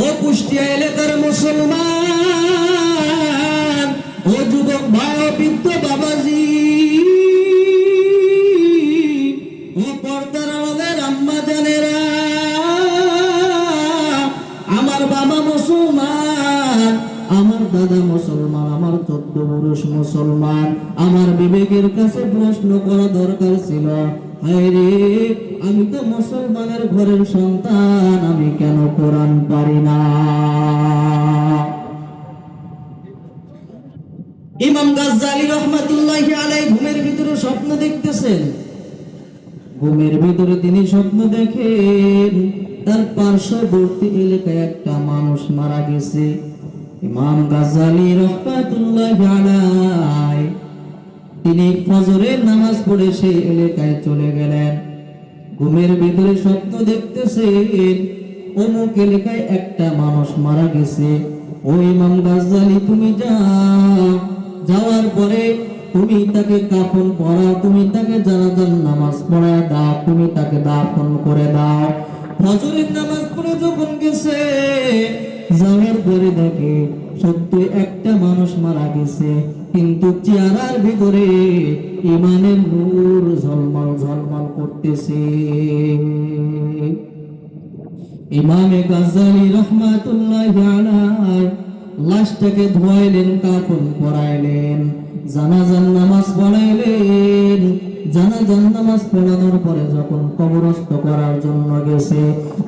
ও কুষ্টিয়া এলাকার মুসলমান, ও যুবক ভাই, ও বৃদ্ধ বাবাজি, ও পর্দার আড়ালের আম্মা জানেরা, আমার বাবা মুসলমান, আমার দাদা মুসলমান, আমার 14 পুরুষ মুসলমান। আমার বিবেকের কাছে প্রশ্ন করা দরকার ছিল, হায়রে আমি তো মুসলমানের ঘরের সন্তান, আমি কেন কোরআন পারি না? ইমাম গাজ্জালী রহমাতুল্লাহি আলাইহি ঘুমের ভিতরে স্বপ্ন দেখতেছেন। ঘুমের ভিতরে তিনি স্বপ্ন দেখেন তার পার্শ্ববর্তী এলাকায় একটা মানুষ মারা গেছে। ইমাম গাজ্জালী রহমাতুল্লাহি আলাইহি তিনি ফজরের নামাজ পড়ে সেই এলাকায় চলে গেলেন। ঘুমের ভিতরে স্বপ্ন দেখতেছেন অমুক এলাকায় একটা মানুষ মারা গেছে। ও ইমাম গাজ্জালী, তুমি যাওয়ার পরে তুমি তাকে কাফন পরাও, তুমি তাকে জানাজার নামাজ পড়ায় দাও, তুমি তাকে দাফন করে দাও। ফজরের নামাজ পড়ে যখন গেছে, যাওয়ার পরে দেখে সত্যি একটা মানুষ মারা গেছে, কিন্তু চেহারার ভিতরে ইমানের নূর ঝলমল ঝলমল করতেছে। ইমামে গাজ্জালী রহমাতুল্লাহি আলাইহি লাশটাকে ধোয়াইলেন, কাফন পরাইলেন, জানাজার নামাজ পড়াইলেন। জানাজার নামাজ পড়ানোর পরে যখন কবরস্থ করার জন্য গেছে,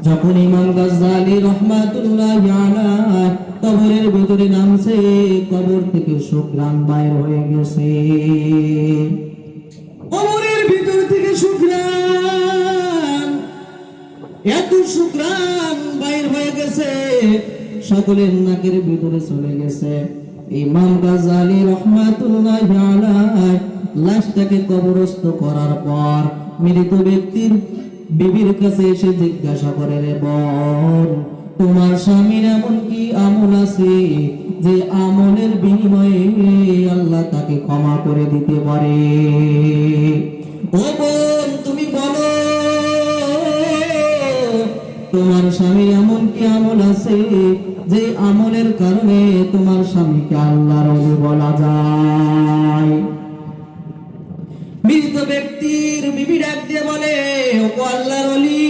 যখন ইমাম গাজ্জালী রহমাতুল্লাহি আলাইহি কবরের ভিতরে নামছে, কবর থেকে সুঘ্রাণ বাইর হয়ে গেছে। কবরের ভিতর থেকে সুঘ্রাণ, এত সুঘ্রাণ বাইর হয়ে গেছে, সকলের নাকের ভিতরে চলে গেছে। ইমাম গাজ্জালী রহমাতুল্লাহি আলাইহি লাশটাকে কবরস্থ করার পর মৃত ব্যক্তির বিবির কাছে এসে জিজ্ঞাসা করে, রে বোন, তোমার স্বামীর এমন কি আমল আছে যে আমলের বিনিময়ে আল্লাহ তাকে ক্ষমা করে দিতে পারে? ও বোন, তুমি বলো, তোমার স্বামীর এমন কি আমল আছে যে আমলের কারণে তোমার স্বামীকে আল্লাহর ওলি বলা যায়? মৃত ব্যক্তির বিবি ডাক দিয়ে বলে, ও আল্লাহর ওলি,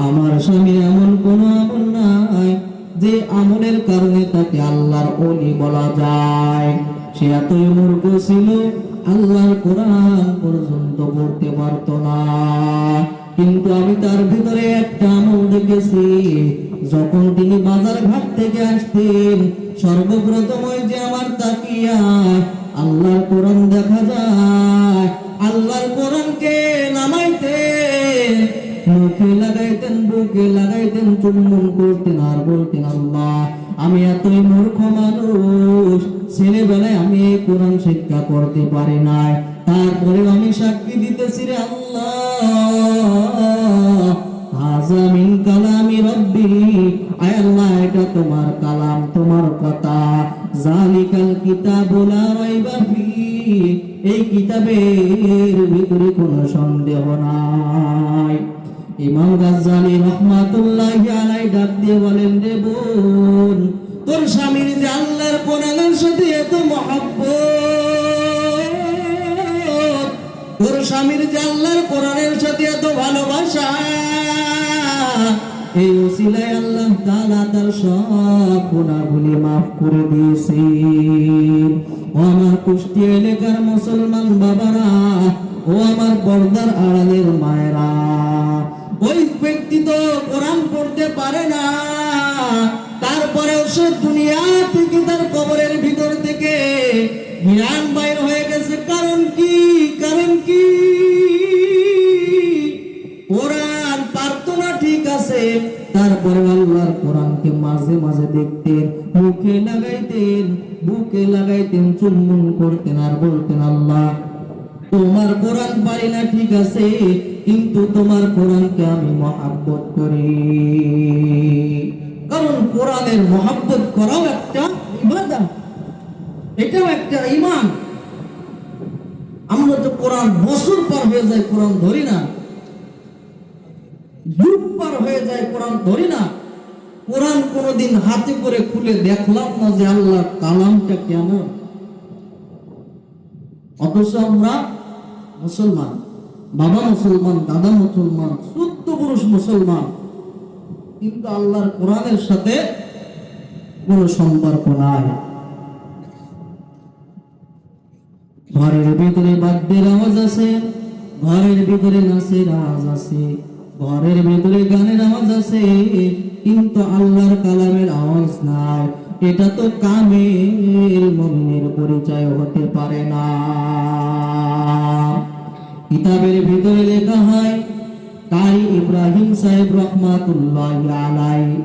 আমার স্বামীর এমন কোন আমল নাই যে আমলের কারণে তাকে আল্লাহর ওলি বলা যায়। সে এতই মূর্খ ছিল, আল্লাহর কোরআন পর্যন্ত পড়তে পারত না। কিন্তু আমি তার ভিতরে একটা আমল দেখেছি, যখন তিনি বাজার ঘাট থেকে আসতেন, সর্বপ্রথম ওই যে আমার তাকিয়া আল্লাহর কোরআন দেখা যায়, আল্লাহর কোরআনকে নামাইতেন, মুখে লাগাইতেন, বুকে লাগাইতেন, চুম্বন করতেন আর বলতেন, আল্লাহ, আমি এতই মূর্খ মানুষ, ছেলেবেলায় আমি এই কোরআন শিক্ষা করতে পারি নাই, তারপরে আমি সাক্ষী দিতেছি, রে আল্লাহ, হাযা মিন কালামি রাব্বি, আয় আল্লাহ, এটা তোমার কালাম, তোমার কথা। যালিকাল কিতাবু লা রাইবা ফীহি, এই কিতাবের ভিতরে কোনো সন্দেহ নাই। ইমাম গাজ্জালী রহমাতুল্লাহি আলাইহি ডাক দিয়ে বলেন, রে বোন, তোর স্বামীর যে আল্লাহর কোরআনের সাথে এত মহব্বত, তোর স্বামীর যে আল্লাহর কোরআনের সাথে এত ভালোবাসা, এই ওসিলায় আল্লাহ তাআলা তার সব গুনাহগুলি মাফ করে দিয়েছেন। ও আমার কুষ্টিয়া এলাকার মুসলমান বাবারা, ও আমার পর্দার আড়ালের মায়েরা, ওই ব্যক্তি তো কোরআন পড়তে পারে না, তারপরেও সে দুনিয়া থেকে তার কবরের ভিতর থেকে ঘ্রাণ বাইর হয়ে গেছে। কারণ কি? কারণ কি? কোরআন পারতো না, ঠিক আছে, তারপরে আল্লাহর কোরআনকে মাঝে মাঝে দেখতেন, মুখে লাগাইতেন, বুকে লাগাইতেন, চুম্বন করতেন আর বলতেন, আল্লাহ, তোমার কোরআন পারি না, ঠিক আছে, কিন্তু তোমার কোরআনকে আমি মহব্বত করি। কারণ কোরআনের মহব্বত করাও একটা ইবাদত, এটাও একটা ঈমান। আমরা তো কোরআন বছর পার হয়ে যায়, কোরআন ধরি না। যুগ পার হয়ে যায়, কোরআন ধরি না। কোরআন কোনোদিন হাতে করে খুলে দেখলাম না যে আল্লাহ কালামটা কেমন। অথচ আমরা মুসলমান, বাবা মুসলমান, দাদা মুসলমান, শুদ্ধ পুরুষ মুসলমান, কিন্তু আল্লাহর কোরআনের সাথে কোনো সম্পর্ক নাই। ঘরের ভিতরে বাদ্যের আওয়াজ আছে, ঘরের ভিতরে নাচের আওয়াজ আছে, ঘরের ভিতরে গানের আওয়াজ আছে, কিন্তু আল্লাহর কালামের আওয়াজ নাই। এটা তো কামেল মুমিনের পরিচয় হতে পারে না। কিতাবের ভিতরে লেখা হয়, কারি ইব্রাহিম সাহেব রহমাতুল্লাহি আলাইহি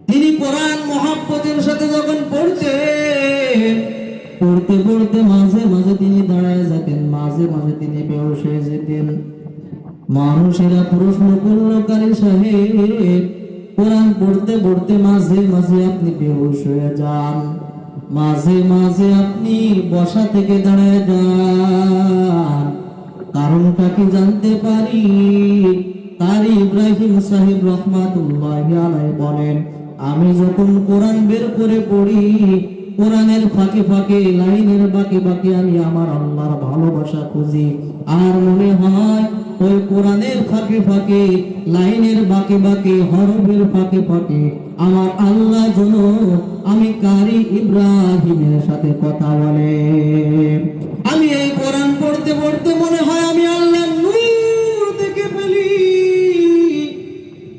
তিনি কোরআন মহব্বতের সাথে যখন পড়তে পড়তে মাঝে মাঝে তিনি দাঁড়ায় যেতেন, মাঝে মাঝে তিনি বেহুশ হয়ে যেতেন। মানুষেরা প্রশ্ন করল, কারি সাহেব কোরআন পড়তে পড়তে মাঝে মাঝে আপনি বেহুশ হয়ে যান, মাঝে মাঝে আপনি বসা থেকে দাঁড়ায় যান, কারণটা কি জানতে পারি? কারি ইব্রাহিম সাহেব রহমাতুল্লাহি আলাইহি বলেন, আমি যখন কোরআন বের করে পড়ি, কোরআনের ফাঁকে ফাঁকে, লাইনের বাঁকে বাঁকে আমি আমার আল্লাহর ভালোবাসা খুঁজি। আর মনে হয় ওই কোরআনের ফাঁকে ফাঁকে, লাইনের বাঁকে বাঁকে, হরফের ফাঁকে ফাঁকে আমার আল্লাহ যেন আমি কারি ইব্রাহিমের সাথে কথা বলে। আমি এই কোরআন পড়তে পড়তে মনে হয় আমি আল্লাহর নূর দেখে ফেলি।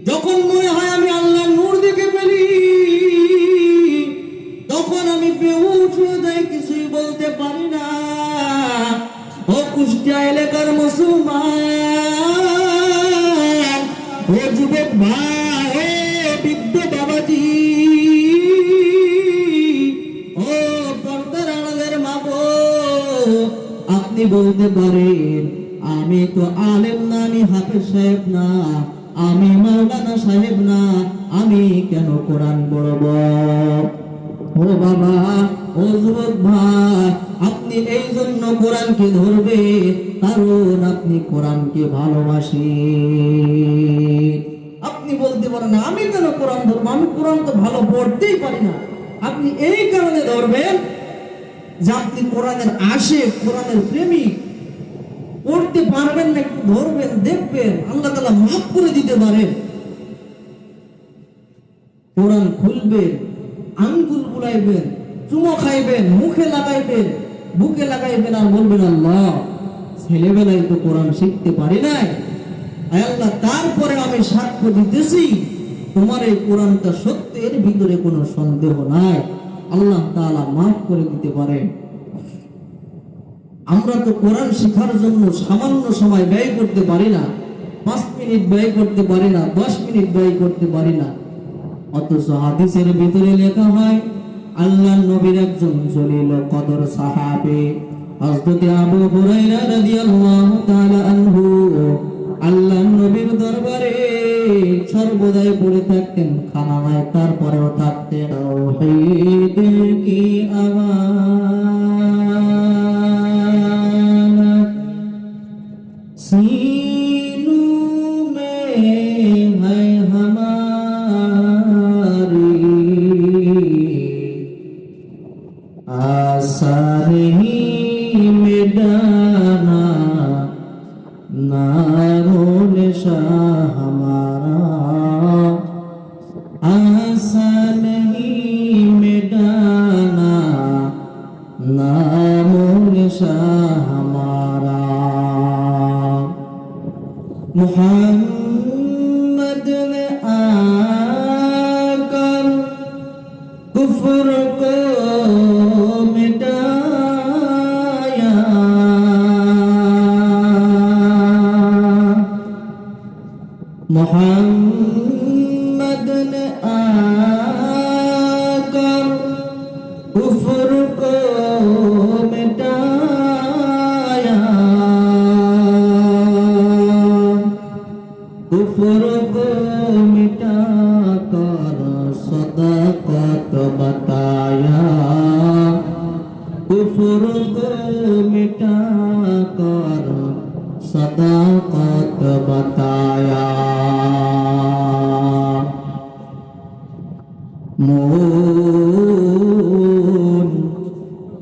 যখন মনে হয় আমি আল্লাহর নূর দেখে ফেলি, তখন আমি বেহুশ হয়ে যাই, কিছুই বলতে পারি না। ও কুষ্টিয়া এলাকার মুসলমান, ও যুবক ভাই, ও বৃদ্ধ বাবাজি, ও পর্দার আড়ালের মা গো, আপনি বলতে পারেন আমি তো আলেম না, আমি হাফেজ সাহেব না, আমি মাওলানা সাহেব না, আমি কেন কোরআন পড়ব? ও বাবা, ও যুবক ভাই, আপনি এই জন্য কোরআনকে ধরবে কারণ আপনি কোরআনকে ভালোবাসেন। আপনি বলতে পারেন আমি কেন কোরআন ধরবো, আমি কোরআন তো ভালো পড়তেই পারি না। আপনি এই কারণে ধরবেন যে আপনি কোরআনের আশিক, কোরআনের প্রেমিক। পড়তে পারবেন না, একটু ধরবেন, দেখবেন আল্লাহ তাআলা মাফ করে দিতে পারেন। কোরআন খুলবেন, আঙ্গুল বুলাইবেন, চুমো খাইবেন, মুখে লাগাইবেন, বুকে লাগাইবেন, আর বলবেন আল্লাহ ছেলেবেলায় তো কোরআন শিখতে পারি নাই, আল্লাহ তারপরে আমি সাক্ষ্য দিতেছি তোমার এই কোরআনটা সত্য, এর ভিতরে কোনো সন্দেহ নাই। আল্লাহ তাআলা মাফ করে দিতে পারেন। আমরা তো কোরআন শেখার জন্য সামান্য সময় ব্যয় করতে পারি না, 5 মিনিট ব্যয় করতে পারি না, 10 মিনিট ব্যয় করতে পারি না। অথচ হাদিসের ভিতরে লেখা হয়, আল্লাহর নবীর একজন জলিল কদর সাহাবী হযরত আবু হুরায়রা রাদিয়াল্লাহু তাআলা আনহু আল্লাহর নবীর দরবারে সর্বদাই পড়ে থাকতেন, খানা নাই তারপরেও থাকতেন। তাওহীদ কি আমানত सीनों में है हमारी, आशा नहीं मिटाना नामो-निशान हमारा, आशा नहीं मिटाना नामो-निशान हमारा। मोहम्मद ने आकर कुफ्र को मिटाया, मोहम्मद ने आकर कुफ्र को मिटाया, कुफ्र को मिटाकर सदाकत बताया, कुफ्र को मिटाकर सदाकत बताया। মন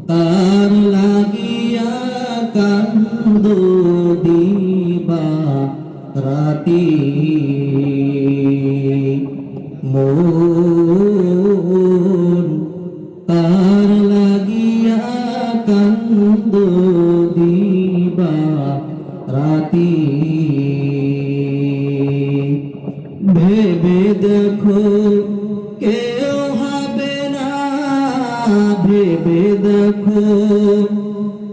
তার লাগিয়া কান্দো দিবা রাতি, মন তার লাগিয়া কান্দো দিবা রাতি। ভেবে দেখো কেউ হবে না, ভেবে দেখো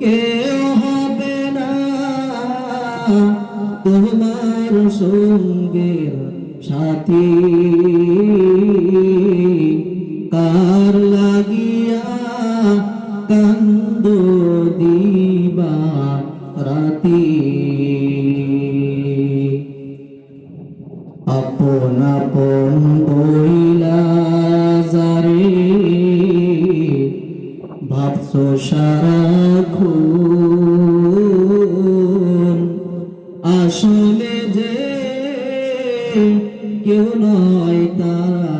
কেউ হবে না তোমার সঙ্গের সাথী। কার লাগিয়া কান্দো দিবা রাতি। আপন আপন বইলা যারে ভাবছো সারাক্ষণ, আসলে যে কেউ নয় তারা,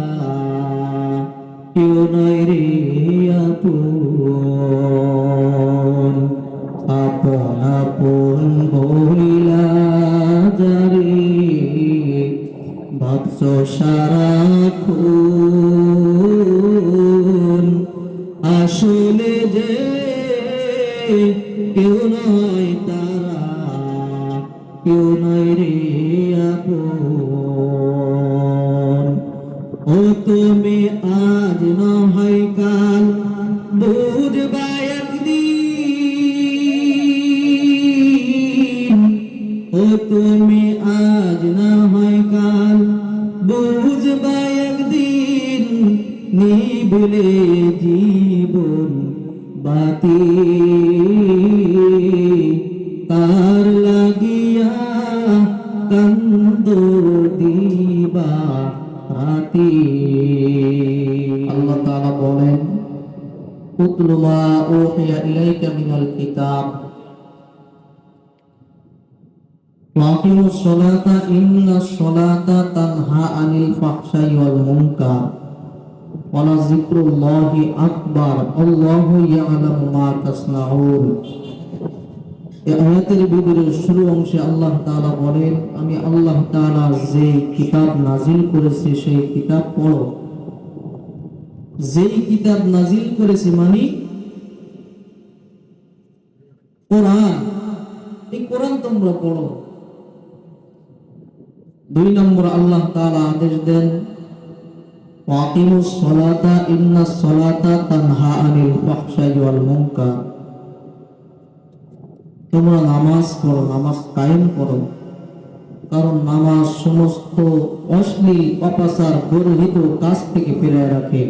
কেউ নয় রে আপন। আপন আপন বইলা যারে ভাবছো সারাক্ষণ, আসলে যে কেউ নয় তারা, কেউ নয় রে আপন। ও তুমি আজ নয় কাল বুঝবা একদিন, ও তুমি আজ না হয় কাল বুঝবা একদিন, নিভলে জীবন বাতি। কার লাগিয়া কান্দো দিবা রাতি। আল্লাহ তাআলা বলেন, উতলু মা উহিয়া ইলাইকা মিনাল কিতাব ওয়াকিমুস সালাতা ইন্নাস সালাতা তানহা আনিল ফাহশাই ওয়াল মুনকার ওয়ালা যিকরুল্লাহি আকবার আল্লাহু ইয়ালামু মা তাসনাউন। এই আয়াতের ভিতরে শুরু অংশে আল্লাহ তাআলা বলেন, আমি আল্লাহ তাআলা যে কিতাব নাজিল করেছি সেই কিতাব পড়ো। যেই কিতাব নাজিল করেছি মানে কোরআন, এই কোরআন তোমরা পড়ো। 2 নম্বর আল্লাহ তাআলা আদেশ দেন, ওয়াকিমুস সালাতা ইন্নাস সালাতা তানহা আনিল ফাহশাই ওয়াল মুনকার। তোমরা নামাজ পড়ো, নামাজ কায়েম করো, কারণ নামাজ সমস্ত অশ্লীল অপাচার গর্হিত কাজ থেকে ফিরিয়ে রাখে।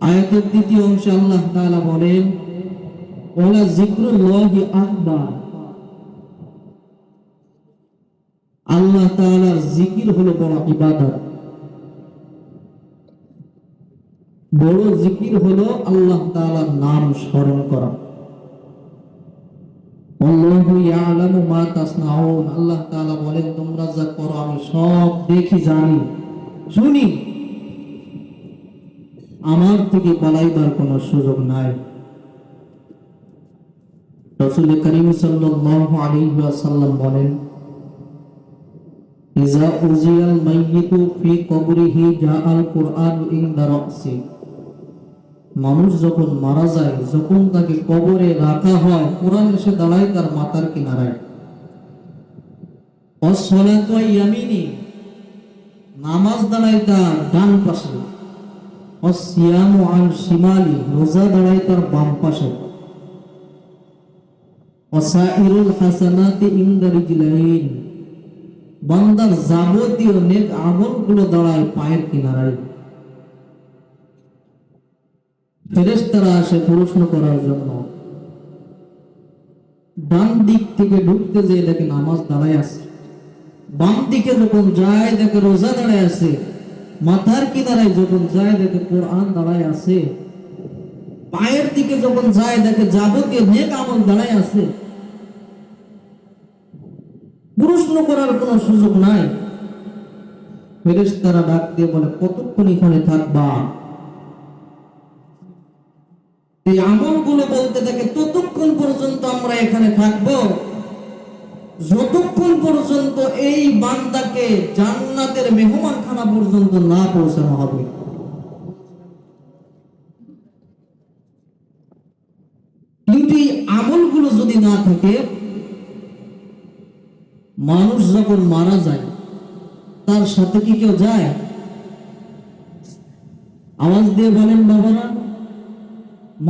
আয়াতের দ্বিতীয় অংশে আল্লাহ তাআলা বলেন, ওয়ালা যিকরুল্লাহি আকবার। আল্লাহ তাআলার জিকির হলো বড় ইবাদত। বড় জিকির হলো আল্লাহ তাআলার নাম স্মরণ করা। আল্লাহু ইয়ালামু মা তাসনাউন। আল্লাহ তাআলা বলেন, তোমরা যা করো আমি সব দেখি, জানি, শুনি। আমার থেকে পালাইবার কোনো সুযোগ নাই। রাসূল করিম সাল্লাল্লাহু আলাইহি ওয়াসাল্লাম বলেন, ইজা উজিয়াল মাইয়িতু ফি কবরিহি জাআল কুরআনু ইনদা রাসি। মানুষ যখন মারা যায়, যখন তাকে কবরে রাখা হয়, কোরআন এসে দাঁড়ায় তার মাথার কিনারায়। ওয়াসসালাতু ইয়ামিনি, নামাজ দাঁড়ায় তার ডান পাশে। ওয়াসসিয়ামু আন শিমালি, রোজা দাঁড়ায় তার বাম পাশে। ওয়াসাইরুল হাসানাতি ইনদা রিজলাইন, বান্দার যাবতীয় নেক আমলগুলো দাঁড়ায় পায়ের কিনারায়। ফেরেশতারা আসে প্রশ্ন করার জন্য। ডান দিক থেকে ঢুকতে যেয়ে দেখে নামাজ দাঁড়ায় আছে, বাম দিকে যখন যায় দেখে রোজা দাঁড়ায় আছে, মাথার কিনারায় যখন যায় দেখে কোরআন দাঁড়ায় আছে, পায়ের দিকে যখন যায় দেখে যাবতীয় নেক আমল দাঁড়ায় আছে। প্রশ্ন করার কোনো সুযোগ নাই। ফেরেশতারা ডাক দিয়ে বলে, কতক্ষণ এখানে থাকবা? এই আমলগুলো বলতে থাকে, ততক্ষণ পর্যন্ত আমরা এখানে থাকবো যতক্ষণ পর্যন্ত এই বান্দাকে জান্নাতের মেহমানখানা পর্যন্ত না পৌঁছানো হবে। কিন্তু এই আমলগুলো যদি না থাকে, মানুষ যখন মারা যায় তার সাথে কি কেউ যায়? আওয়াজ দিয়ে বলেন বাবারা,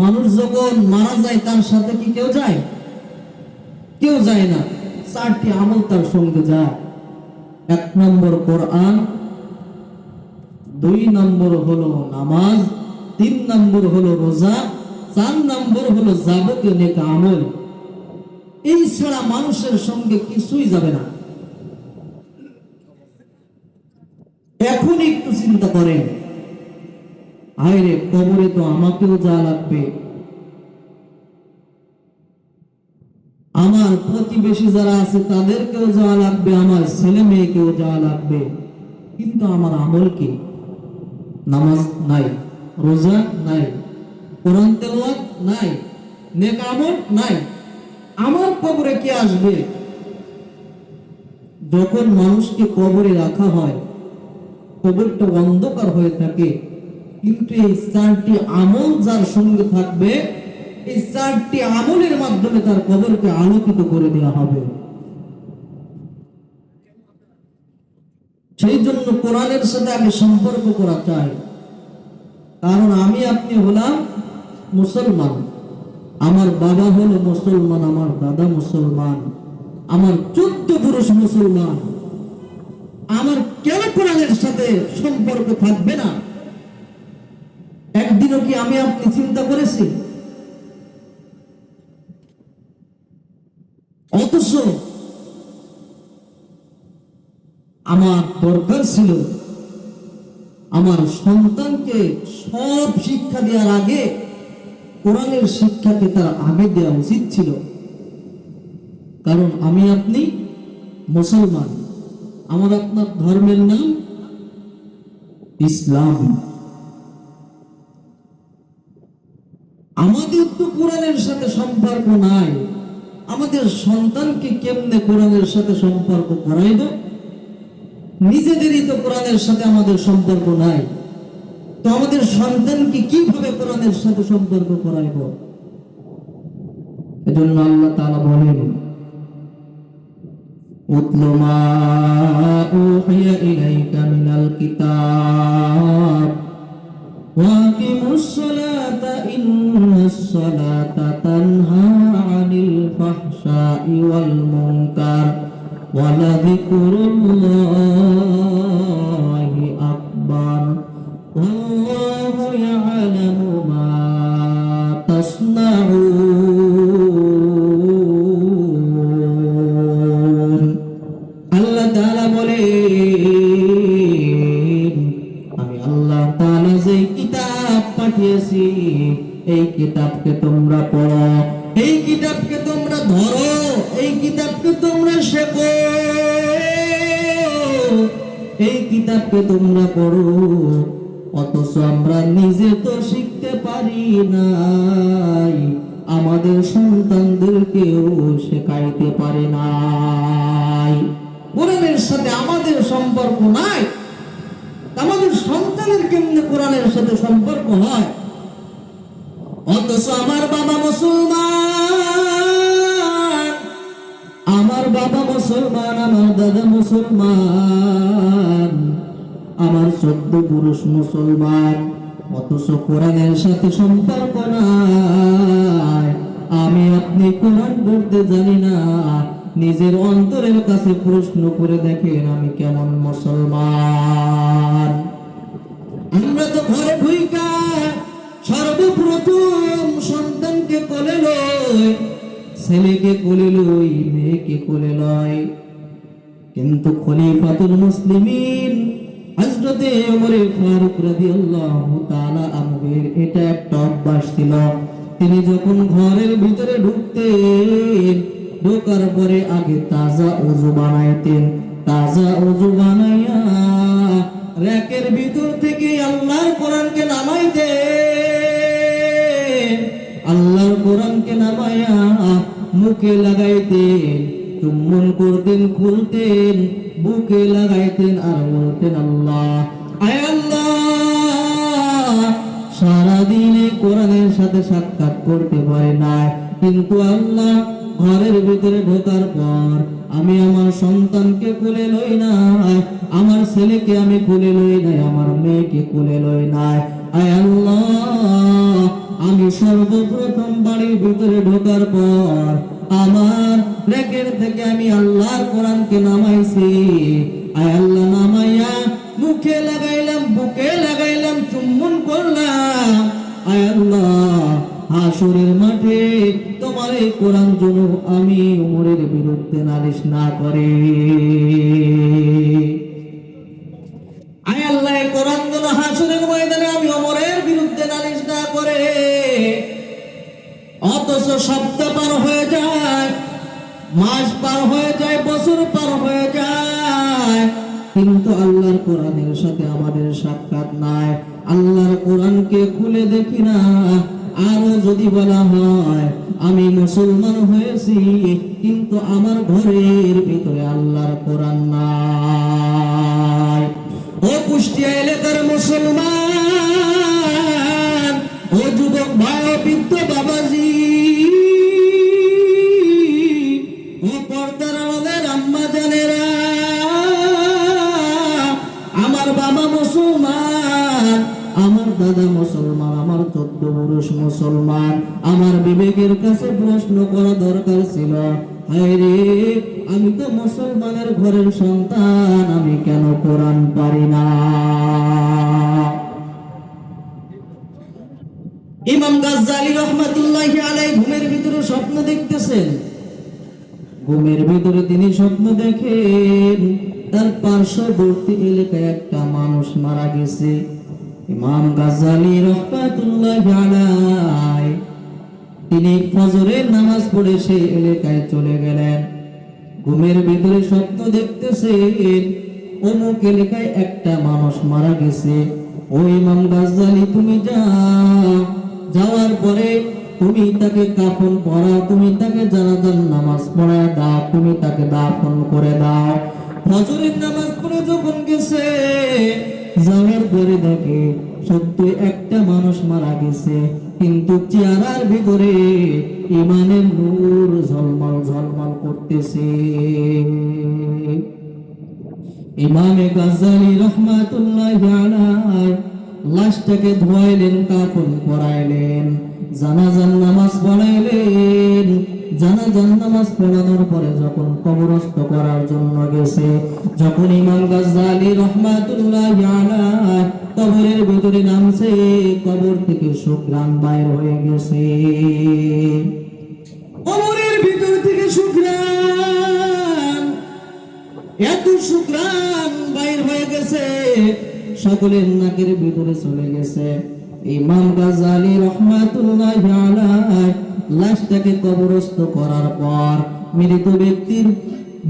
মানুষ যখন মারা যায় তার সাথে কি কেউ যায়? কেউ যায় না। 4টি আমল তার সঙ্গে যায়। 1 নম্বর কোরআন, 2 নম্বর হলো নামাজ, 3 নম্বর হলো রোজা, 4 নম্বর হলো যাবতীয় নেক আমল। এই ছাড়া মানুষের সঙ্গে কিছুই যাবে না। এখন একটু চিন্তা করেন, আরে কবরে তো আমাকেও যাওয়া লাগবে, আমার প্রতিবেশী যারা আছে তাদেরকেও যাওয়া লাগবে, আমার ছেলে মেয়েকেও যাওয়া লাগবে, কিন্তু আমার আমল কি? নামাজ নাই, রোজা নাই, কোরআন তেলাওয়াত নাই, নেক আমল নাই। আমার কবরে কে আসবে? যখন মানুষকে কবরে রাখা হয়, কবরটা অন্ধকার হয়ে থাকে, কিন্তু এই 4টি আমল যার সঙ্গে থাকবে, এই 4টি আমলের মাধ্যমে তার কবরকে আলোকিত করে দেওয়া হবে। সেই জন্য কোরআনের সাথে আমি সম্পর্ক করা চাই, কারণ আমি আপনি হলাম মুসলমান। আমার বাবা হলো মুসলমান, আমার দাদা মুসলমান, আমার 14 পুরুষ মুসলমান। আমার কেন কোরআনের সাথে সম্পর্ক থাকবে না? একদিনও কি আমি আপনি চিন্তা করেছি? অথচ আমার দরকার ছিল আমার সন্তানকে সব শিক্ষা দেওয়ার আগে কোরআনের শিক্ষাকে তার আগে দেওয়া উচিত ছিল। কারণ আমি আপনি মুসলমান, আমার আপনার ধর্মের নাম ইসলাম। আমাদের তো কোরআনের সাথে সম্পর্ক নাই, আমাদের সন্তানকে কেমনে কোরআনের সাথে সম্পর্ক করাইব? নিজেদেরই তো কোরআনের সাথে আমাদের সম্পর্ক নাই, তো আমাদের সন্তানকে কিভাবে কোরআনের সাথে সম্পর্ক করাইব? এজন্য আল্লাহ তাআলা বলেন, উতলু মা উহিয়া ইলাইকা মিনাল কিতাব ওয়া আকিমুস সালাতা ইন্নাস সালাতা তানহা আনিল ফাহশাই ওয়াল মুনকার ওয়া লাযিকরুল্লাহি আকবার ওয়াল্লাহু ইয়ালামু মা তাসনাউন। আল্লাহ তাআলা বলেন, আমি আল্লাহ তাআলা যে কিতাব পাঠিয়েছি এই কিতাবকে তোমরা পড়ো, এই কিতাবকে তোমরা ধরো, এই কিতাবকে তোমরা শেখো, এই কিতাবকে তোমরা পড়ো। অথচ আমরা নিজে তো শিখতে পারি নাই, আমাদের সন্তানদেরকেও শেখাইতে পারে নাই। কোরআনের সাথে আমাদের সম্পর্ক নাই, আমাদের সন্তানের কেমনে কোরআনের সাথে সম্পর্ক হয়? অথচ আমার বাবা মুসলমান, আমার বাবা মুসলমান, আমার দাদা মুসলমান, আমার 14 পুরুষ মুসলমান, অথচ কোরআনের সাথে সম্পর্ক নাই। আমি আপনি কোরআন পড়তে জানি না। নিজের অন্তরের কাছে প্রশ্ন করে দেখেন, আমি কেমন মুসলমান? আমরা তো ঘরে ঢুইকা সর্বপ্রথম সন্তানকে কোলে লই, ছেলেকে কোলে লই, মেয়েকে কোলে লই। কিন্তু খলিফাতুল মুসলিমিন হযরতে ওমর ফারুক রাদিয়াল্লাহু তাআলা আনহুর এটা একটা অভ্যাস ছিল। তিনি যখন ঘরের ভিতরে ঢুকতেন, ঢোকার পরে আগে তাজা ওযু বানাইতেন। তাজা ওযু বানাইয়া র‍্যাকের ভিতর থেকে আল্লাহর কোরআনকে নামাইতেন। আল্লাহর কোরআনকে নামাইয়া মুখে লাগাইতেন, চুম্বন করতেন, খুলতেন, বুকে লাগাইতেন আর বলতেন, আল্লাহ, আয় আল্লাহ। সারাদিনে কোরআনের সাথে সাক্ষাৎ করতে পারে না, কিন্তু আল্লাহ ঘরের ভিতরে ঢোকার পর আমি আমার সন্তানকে কোলে লই নাই, আমার ছেলেকে আমি কোলে লই নাই, আমার মেয়েকে কোলে লই নাই। আয় আল্লাহ, আমি সর্বপ্রথম বাড়ির ভিতরে ঢোকার পর আমার র‍্যাকের থেকে আমি আল্লাহর কোরআনকে নামাইছি। আয় আল্লাহ, নামাইয়া মুখে লাগাইলাম, বুকে লাগাইলাম, চুম্বন করলাম। আয় আল্লাহ, হাসরের মাঠে তোমার এই কোরআন যেন আমি ওমরের বিরুদ্ধে নালিশ না করে। আয় আল্লাহ, এই কোরআন যেন হাসরের ময়দানে আমি ওমরের বিরুদ্ধে নালিশ না করে। অথচ সপ্তাহ পার হয়ে যায়, মাস পার হয়ে যায়, বছর পার হয়ে যায়, কিন্তু আল্লাহর কোরআনের সাথে আমাদের সাক্ষাৎ নাই। আল্লাহর কোরআনকে খুলে দেখি না। আরো যদি বলা হয় আমি মুসলমান হয়েছি, কিন্তু আমার ঘরের ভিতরে আল্লাহর কোরআন নাই। ও কুষ্টিয়া এলাকার মুসলমান, ও যুবক ভাই, বৃদ্ধ বাবাজি, ও পর্দার আমাদের আম্মা জানেরা, আমার বাবা মুসলমান, আমার দাদা মুসলমান, আমার 14 পুরুষ মুসলমান। আমার বিবেকের কাছে প্রশ্ন করা দরকার ছিল, হায় রে, আমি তো মুসলমানের ঘরের সন্তান, আমি কেন কোরআন পারি না? ইমাম গাজ্জালী রাহমাতুল্লাহি আলাইহি ঘুমের ভিতরে স্বপ্ন দেখতেছেন। ঘুমের ভিতরে তিনি স্বপ্ন দেখেন তার পার্শ্ববর্তী এলাকায় একটা মানুষ মারা গেছে। ইমাম গাজ্জালী রাহমাতুল্লাহি আলাইহি তিনি ফজরের নামাজ পড়ে সেই এলাকায় চলে গেলেন। ঘুমের ভিতরে স্বপ্ন দেখতেছেন অমুক এলাকায় একটা মানুষ মারা গেছে। ও ইমাম গাজ্জালী, তুমি যাও, যাওয়ার পরে তুমি তাকে কাফন পরাও, তুমি তাকে জানাজার নামাজ পড়ায় দাও, তুমি তাকে দাফন করে দাও। ফজরের নামাজ পড়ে যখন গেছে, যাওয়ার পরে দেখে সত্যি একটা মানুষ মারা গেছে, কিন্তু চেহারার ভিতরে ইমানের নূর ঝলমল ঝলমল করতেছে। ইমামে গাজ্জালী রাহমাতুল্লাহি আলাইহি লাশটাকে ধোয়াইলেন, কাফন পরাইলেন, জানাজার নামাজ পড়াইলেন। জানাজার নামাজ পড়ানোর পরে যখন কবরস্থ করার জন্য গেছে, যখন ইমাম গাজ্জালী রাহমাতুল্লাহি আলাইহি কবরের ভিতরে নামছে, কবর থেকে সুঘ্রাণ বাইর হয়ে গেছে। কবরের ভিতর থেকে সুঘ্রাণ, এত সুঘ্রাণ বাইর হয়ে গেছে, সকলের নাকের ভিতরে চলে গেছে। ইমাম গাজ্জালী রাহমাতুল্লাহি আলাইহি লাশটাকে কবরস্থ করার পর মৃত ব্যক্তির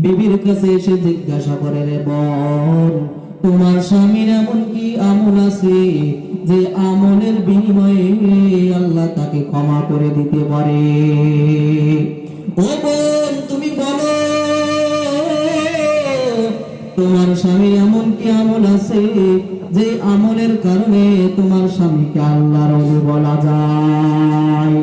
বিবির কাছে এসে জিজ্ঞাসা করে, রে বোন, তোমার স্বামীর এমন কি আমল আছে যে আমলের বিনিময়ে আল্লাহ তাকে ক্ষমা করে দিতে পারে? ও বোন, তুমি বলো, তোমার স্বামীর এমন কি আমল আছে যে আমলের কারণে তোমার স্বামীকে আল্লাহর ওলি বলা যায়?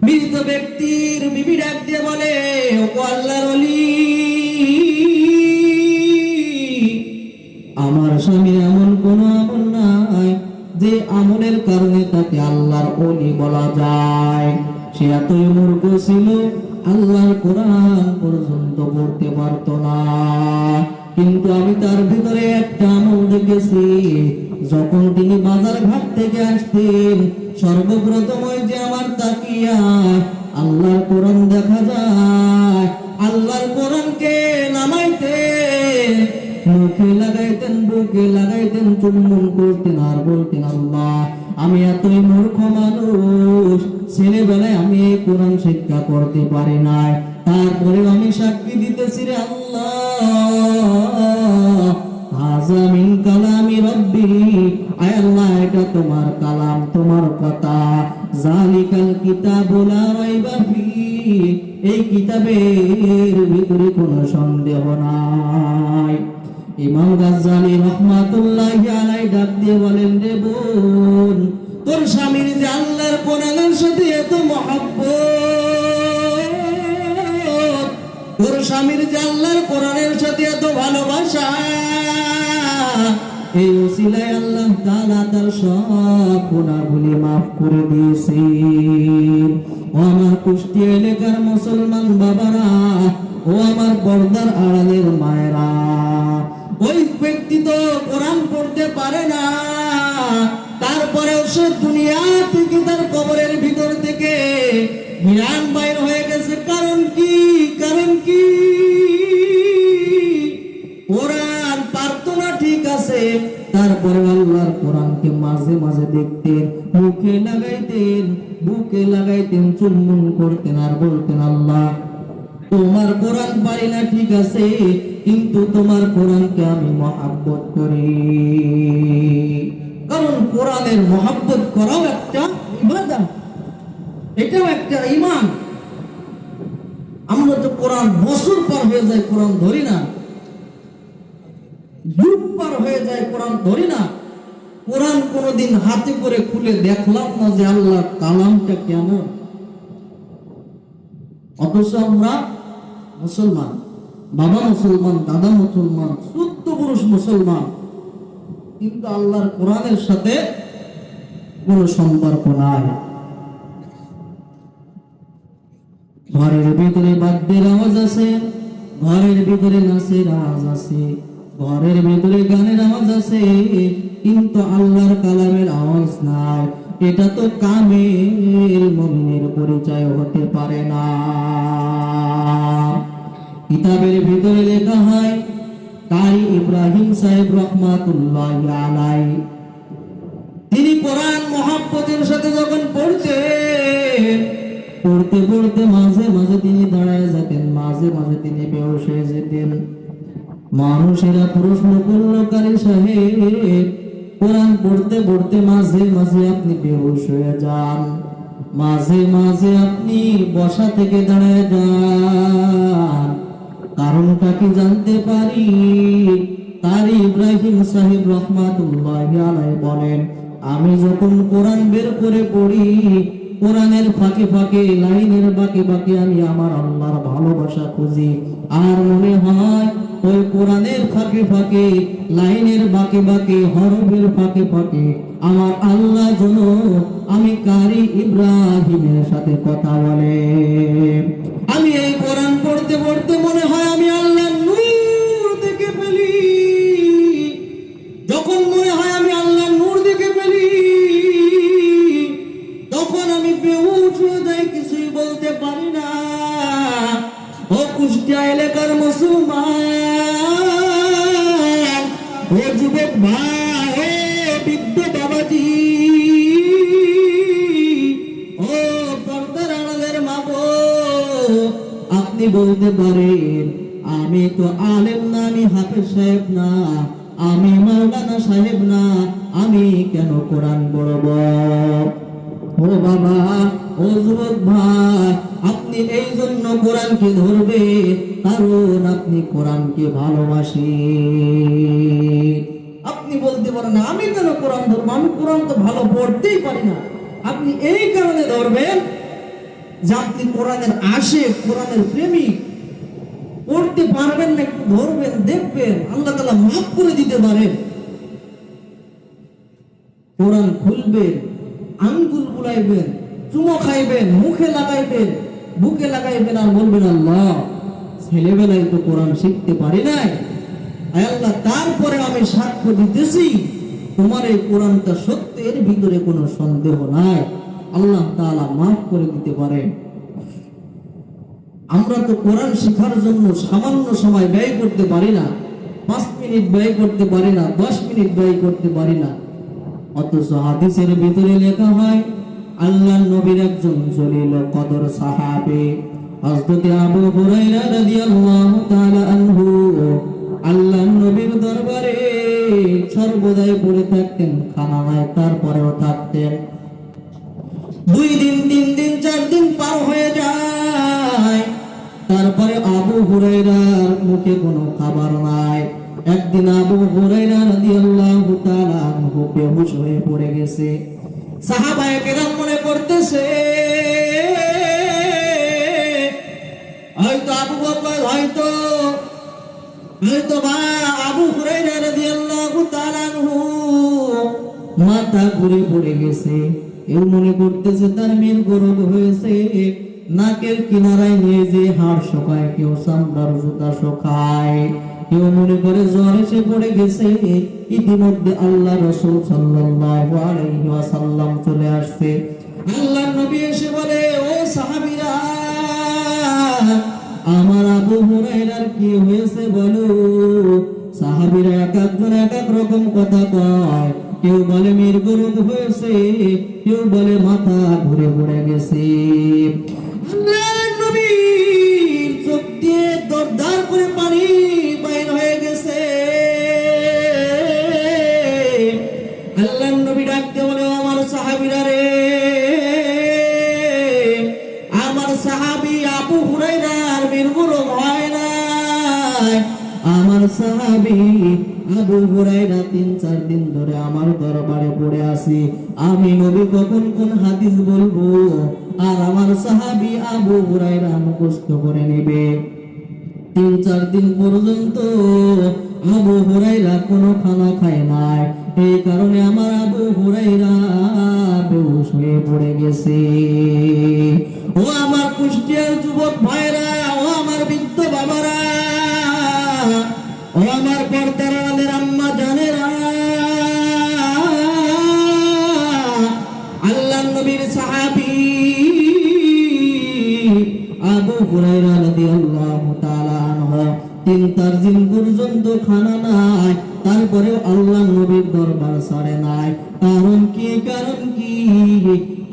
মৃত ব্যক্তির বিবি ডাক দিয়ে বলে, ও আল্লাহর ওলি, আমার স্বামীর এমন কোন আমল নাই যে আমলের কারণে তাকে আল্লাহর ওলি বলা যায়। সে এতই মূর্খ ছিল, আল্লাহর কোরআন পর্যন্ত পড়তে পারতো না। কিন্তু আমি তার ভিতরে একটা আমল দেখেছি, যখন তিনি বাজার ঘাট থেকে আসতেন, সর্বপ্রথম ওই যে আমার তাকিয়া আল্লাহর কোরআন দেখা যায়, আল্লাহর কোরআনকে নামাইতেন, মুখে লাগাইতেন, বুকে লাগাইতেন, চুম্বন করতেন আর বলতেন, আল্লাহ আমি এতই মূর্খ মানুষ, ছেলেবেলায় আমি এই কোরআন শিক্ষা করতে পারি নাই, তারপরে আমি সাক্ষী দিতেছি রে আল্লাহ, হাযা মিন কালামি রব্বি, আয় আল্লাহ এটা তোমার কালাম, তোমার কথা, যালিকাল কিতাবু লা রাইবা ফীহি, এই কিতাবের ভিতরে কোনো সন্দেহ নাই। ইমাম গাজ্জালী রাহমাতুল্লাহি আলাইহি ডাক দিয়ে বলেন, রে বোন, তোর স্বামীর যে আল্লাহর কোরআনের সাথে এত মহব্বত, তোর স্বামীর যে আল্লাহর কোরআনের সাথে এত ভালোবাসা, এই ওসিলায় আল্লাহ তাআলা তার সব গুনাহগুলি মাফ করে দিয়েছেন। ও আমার কুষ্টিয়া এলাকার মুসলমান বাবারা, ও আমার পর্দার আড়ালের মায়েরা, ওই ব্যক্তি তো কোরআন পড়তে পারে না, তারপরেও সে দুনিয়া থেকে তার কবরের ভিতর থেকে হিরান বাইর হয়ে গেছে। কারণ কি? কারণ কি? কোরআন পারতো না ঠিক আছে, তারপরে আল্লাহর কোরআনকে মাঝে মাঝে দেখতেন, মুখে লাগাইতেন, বুকে লাগাইতেন, চুম্বন করতেন আর বলতেন, আল্লাহ তোমার কোরআন পারি না ঠিক আছে, কিন্তু তোমার কোরআনকে আমি মহব্বত করি। কারণ কোরআনের মহব্বত করাও একটা ইবাদত, এটাও একটা ঈমান। আমরা তো কোরআন বছর পার হয়ে যায় কোরআন ধরি না, যুগ পার হয়ে যায় কোরআন ধরি না, কোরআন কোনদিন হাতে করে খুলে দেখলাম না যে আল্লাহ কালামটা কেমন। অথচ আমরা মুসলমান, বাবা মুসলমান, দাদা মুসলমান, সত্য পুরুষ মুসলমান, কিন্তু আল্লাহর কোরআনের সাথে কোনো সম্পর্ক নাই। ঘরের ভিতরে বাদ্যের আওয়াজ আছে, ঘরের ভিতরে নাচের আওয়াজ আছে, ঘরের ভিতরে গানের আওয়াজ আছে, কিন্তু আল্লাহর কালামের আওয়াজ নাই। এটা তো কামেল মুমিনের পরিচয় হতে পারে না। কিতাবের ভিতরে লেখা হয়, কারি ইব্রাহিম সাহেব রহমাতুল্লাহি আলাইহি, তিনি কোরআন মহব্বতের সাথে যখন পড়তেন, পড়তে পড়তে মাঝে মাঝে তিনি দাঁড়ায় যেতেন, মাঝে মাঝে তিনি বেহুশ হয়ে যেতেন। মানুষেরা প্রশ্ন করলো, কারি সাহেব কোরআন পড়তে পড়তে মাঝে মাঝে আপনি বেহুশ হয়ে যান, মাঝে মাঝে আপনি বসা থেকে দাঁড়ায় যান, কারণটা কি জানতে পারি? কারি ইব্রাহিম সাহেব রহমাতুল্লাহি আলাইহি বলেন, আমি যখন কোরআন বের করে পড়ি, কোরআনের ফাঁকে ফাঁকে, লাইনের বাঁকে বাঁকে আমি আমার আল্লাহর ভালোবাসা খুঁজি, আর মনে হয় ওই কোরআনের ফাঁকে ফাঁকে, লাইনের বাঁকে বাঁকে, হরফের ফাঁকে ফাঁকে আমার আল্লাহ যেন আমি কারি ইব্রাহিমের সাথে কথা বলে। আমি এই কোরআন পড়তে পড়তে মনে হয় আমি আল্লাহর নূর দেখে ফেলি। যখন মনে হয় আমি আল্লাহর নূর দেখে ফেলি, তখন আমি বেহুশ হয়ে যাই, কিছুই বলতে পারি না। ও কুষ্টিয়া এলাকার মুসলমান, ও যুবক ভাই, বৃদ্ধ বাবাজি, ও পর্দার আড়ালের মা বোন, আপনি বলতে পারেন, আমি তো আলেম না, আমি হাফেজ সাহেব না, আমি মাওলানা সাহেব না, আমি কেন কোরআন পড়ব? ও বাবা, ও যুবক ভাই, আপনি এই জন্য কোরআনকে ধরবে কারণ আপনি কোরআনকে ভালোবাসেন। আপনি বলতে পারেন না, আমি কেন কোরআন ধরবো, আমি কোরআন তো ভালো পড়তেই পারি না। আপনি এই কারণে ধরবেন যে আপনি কোরআনের আশিক, কোরআনের প্রেমিক। পড়তে পারবেন না, একটু ধরবেন, দেখবেন আল্লাহ তাআলা মাফ করে দিতে পারেন। কোরআন খুলবেন, আঙ্গুল বুলাইবেন, চুমো খাইবেন, মুখে লাগাইবেন, বুকে লাগাইবেন, আর বলবেন, আল্লাহ ছেলেবেলায় তো কোরআন শিখতে পারি নাই, আল্লাহ তারপরে আমি সাক্ষ্য দিতেছি তোমার এই কোরআনটা সত্য, এর ভিতরে কোনো সন্দেহ নাই। আল্লাহ তাআলা মাফ করে দিতে পারেন। আমরা তো কোরআন শেখার জন্য সামান্য সময় ব্যয় করতে পারি না। 5 মিনিট ব্যয় করতে পারি না, 10 মিনিট ব্যয় করতে পারি না। অথচ হাদিসের ভিতরে লেখা হয় আল্লাহর নবীর একজন জলিল কদর সাহাবী হযরত আবু হুরায়রা রাদিয়াল্লাহু তাআলা আনহু আল্লাহর নবীর দরবারে সর্বদাই পড়ে থাকতেন, খানা নাই তারপরেও থাকতেন। 2 দিন 3 দিন 4 দিন পার হয়ে যায়, তারপরে আবু হুরায়রার মুখে কোনো খাবার নাই। একদিন আবু হুরায়রা রাদিয়াল্লাহু তাআলা আনহু বেহুশ হয়ে পড়ে গেছে। সাহাবায়ে কেরাম মনে করতেছে হয়তো আবু বকর হয়তো আবু হুরায়রা রাদিয়াল্লাহু তাআলা আনহু মাথা ঘুরে পড়ে গেছে। কেউ মনে করতেছে তার মৃগরোগ হয়েছে, নাকের কিনারায় নিয়ে যে হাড় শোকায়, কেউ চামড়ার জুতা শোকায়, কেউ মনে করে জ্বর এসে পড়ে গেছে। ইতিমধ্যে আল্লাহ রাসূল সাল্লাল্লাহু আলাইহি ওয়াসাল্লাম চলে আসছে। আল্লাহর নবী এসে বলে, ও সাহাবীরা, আমার আবু হুরায়রার কি হয়েছে বলো। সাহাবীরা এক একজন এক এক রকম কথা কয়। কেউ বলে মৃগরোগ হয়েছে, কেউ বলে মাথা ঘুরে পড়ে গেছে। আল্লাহর নবীর চোখ দিয়ে দরদর করে পানি বাইর হয়ে গেছে। আল্লাহর নবী ডাকতে বলে, আমার সাহাবীরা রে, আমার সাহাবী আবু হুরায়রার মৃগরোগ হয় না। আমার সাহাবী আবু হুরায়রা 3-4 দিন ধরে আমার দরবারে পড়ে আছে। আমি নবী কখন কোন হাদিস বলবো আর আমার সাহাবী আবু হুরায়রা মুখস্থ করে নেবে। 3-4 দিন পর্যন্ত আবু হুরায়রা কোনো খানা খায় নাই। এই কারণে আমার আবু হুরায়রা বেহুশ হয়ে পড়ে গেছে। ও আমার কুষ্টিয়ার যুবক ভাইরা, ও আমার বৃদ্ধ বাবারা, ও আমার পর্দার আলের আম্মা জানেরা, আল্লাহর নবীর সাহাবী আবু হুরায়রা রাদিয়াল্লাহু তাআলা আনহু 3-4 দিন পর্যন্ত খানা নাই, তারপরেও আল্লাহর নবীর দরবার ছাড়ে নাই। কারণ কি?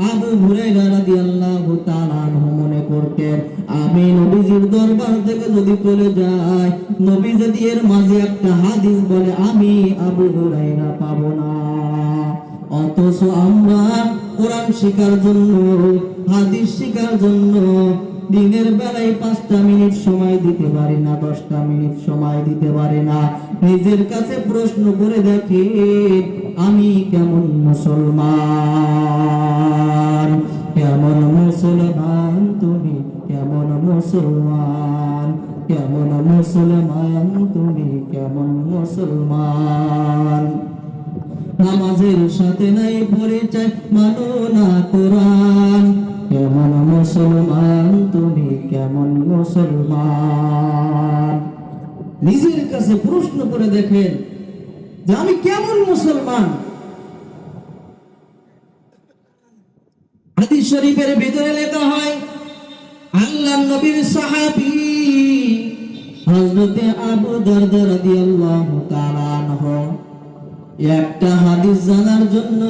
আবু হুরায়রা রাদিয়াল্লাহু তাআলা আনহু মনে করতেন, আমি নবীজির দরবার থেকে যদি চলে যাই, নবী যদি এর মাঝে একটা হাদিস বলে, আমি আবু হুরায়রা পাবো না। অথচ আমরা কোরআন শিখার জন্য, হাদিস শিখার জন্য দিনের বেলায় 5টা মিনিট সময় দিতে পারি না, 10টা মিনিট সময় দিতে পারি না। নিজের কাছে প্রশ্ন করে দেখে, আমি কেমন মুসলমান? কেমন মুসলমান তুমি? কেমন মুসলমান? কেমন মুসলমান তুমি? কেমন মুসলমান? নামাজের সাথে নাই পরিচয়, মানো না কোরআন। কেমন মুসলমান তুমি? কেমন মুসলমান? নিজের কাছে প্রশ্ন করে দেখেন যে আমি কেমন মুসলমান। হাদিস শরীফের ভিতরে লেখা হয়, আল্লাহর নবীর সাহাবী হযরত আবু দারদা রাদিয়াল্লাহু তাআলা আনহু একটা হাদিস জানার জন্য